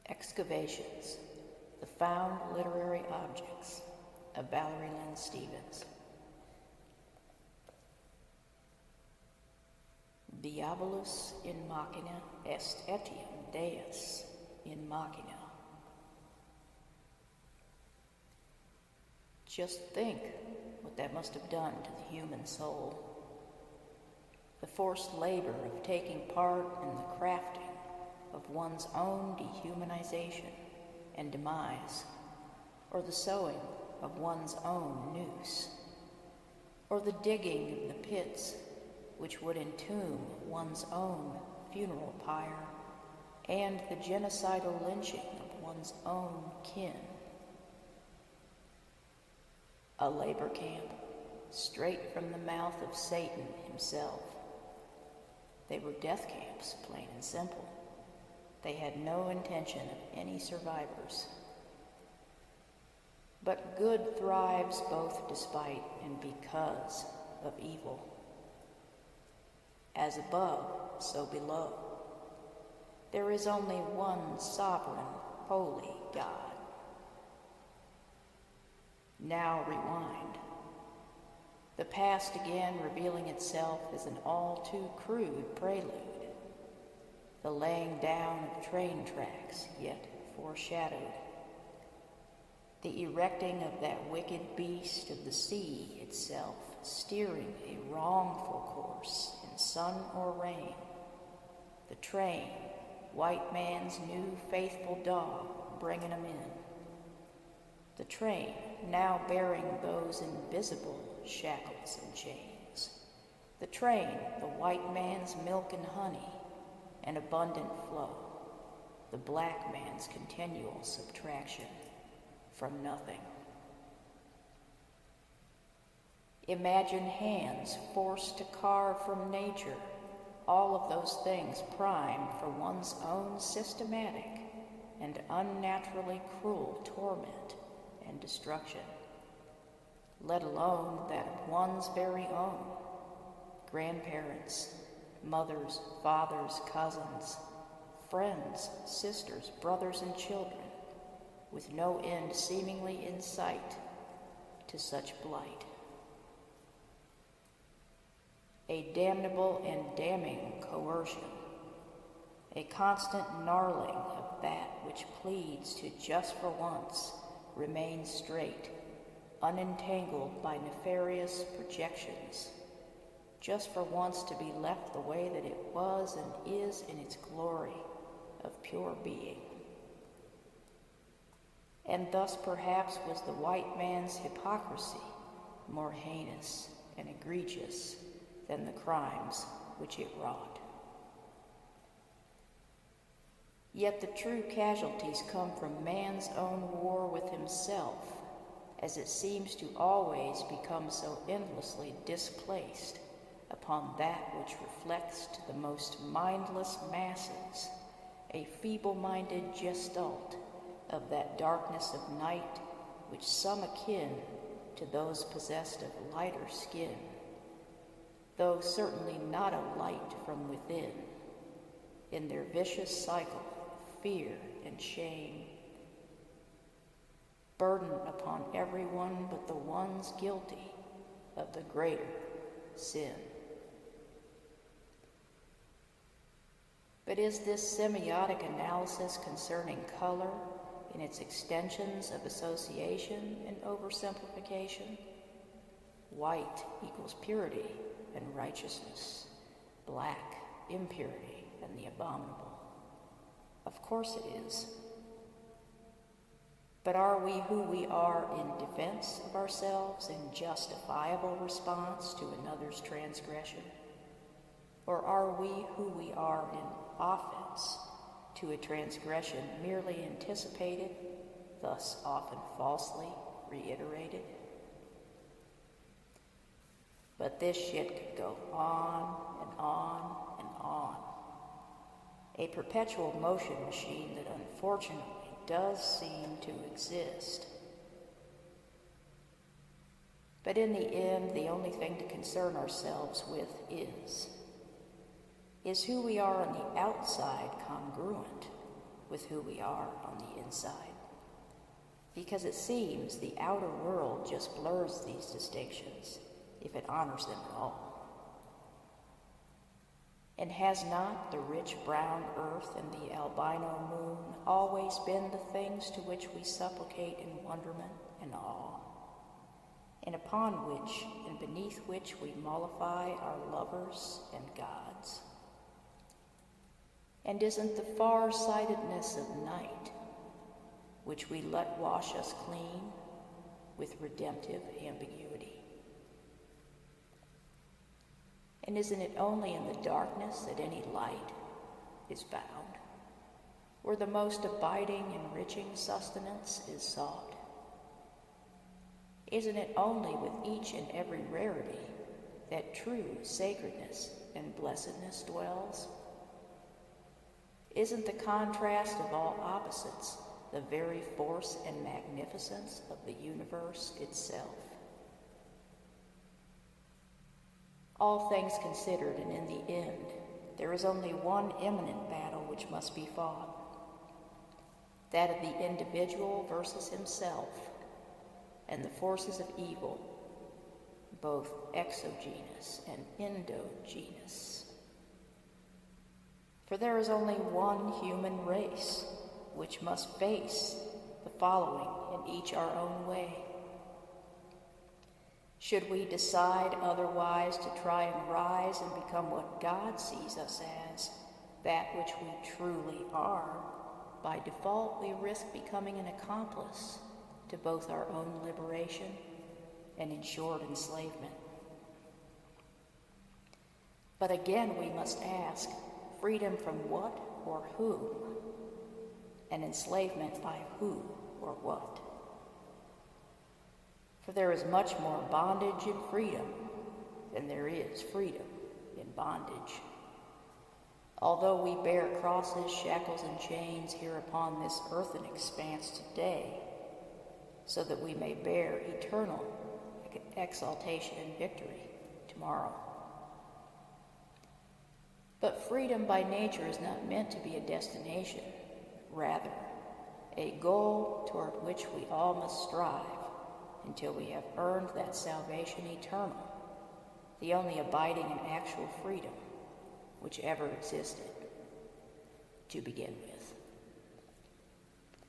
Excavations, the Found Literary Objects of Valerie Lynn Stevens. Diabolus in Machina est Etiam Deus in Machina. Just think what that must have done to the human soul. The forced labor of taking part in the crafting of one's own dehumanization and demise, or the sewing of one's own noose, or the digging of the pits which would entomb one's own funeral pyre, and the genocidal lynching of one's own kin. A labor camp straight from the mouth of Satan himself. They were death camps, plain and simple. They had no intention of any survivors. But good thrives both despite and because of evil. As above, so below. There is only one sovereign, holy God. Now rewind. The past again revealing itself as an all too crude prelude. The laying down of train tracks, yet foreshadowed. The erecting of that wicked beast of the sea itself, steering a wrongful course in sun or rain. The train, white man's new faithful dog, bringing him in. The train, now bearing those invisible shackles and chains. The train, the white man's milk and honey, an abundant flow, the black man's continual subtraction from nothing. Imagine hands forced to carve from nature all of those things primed for one's own systematic and unnaturally cruel torment and destruction, let alone that of one's very own, grandparents, mothers, fathers, cousins, friends, sisters, brothers, and children, with no end seemingly in sight to such blight. A damnable and damning coercion, a constant gnarling of that which pleads to just for once remain straight, unentangled by nefarious projections, just for once to be left the way that it was and is in its glory of pure being. And thus perhaps was the white man's hypocrisy more heinous and egregious than the crimes which it wrought. Yet the true casualties come from man's own war with himself, as it seems to always become so endlessly displaced upon that which reflects to the most mindless masses a feeble-minded gestalt of that darkness of night which some akin to those possessed of lighter skin, though certainly not a light from within, in their vicious cycle of fear and shame, burden upon everyone but the ones guilty of the greater sin. But is this semiotic analysis concerning color in its extensions of association and oversimplification? White equals purity and righteousness, black, impurity and the abominable. Of course it is. But are we who we are in defense of ourselves in justifiable response to another's transgression? Or are we who we are in offense to a transgression merely anticipated, thus often falsely reiterated? But this shit could go on and on and on. A perpetual motion machine that unfortunately does seem to exist. But in the end, the only thing to concern ourselves with is who we are on the outside congruent with who we are on the inside, because it seems the outer world just blurs these distinctions, if it honors them at all. And has not the rich brown earth and the albino moon always been the things to which we supplicate in wonderment and awe, and upon which and beneath which we mollify our lovers and gods? And isn't the far-sightedness of night, which we let wash us clean, with redemptive ambiguity? And isn't it only in the darkness that any light is found, where the most abiding, enriching sustenance is sought? Isn't it only with each and every rarity that true sacredness and blessedness dwells? Isn't the contrast of all opposites the very force and magnificence of the universe itself? All things considered, and in the end, there is only one imminent battle which must be fought, that of the individual versus himself and the forces of evil, both exogenous and endogenous. For there is only one human race which must face the following in each our own way. Should we decide otherwise to try and rise and become what God sees us as, that which we truly are, by default we risk becoming an accomplice to both our own liberation and ensured enslavement. But again we must ask, freedom from what or whom, and enslavement by who or what? For there is much more bondage in freedom than there is freedom in bondage. Although we bear crosses, shackles, and chains here upon this earthen expanse today, so that we may bear eternal exaltation and victory tomorrow. But freedom by nature is not meant to be a destination, rather a goal toward which we all must strive until we have earned that salvation eternal, the only abiding and actual freedom which ever existed to begin with.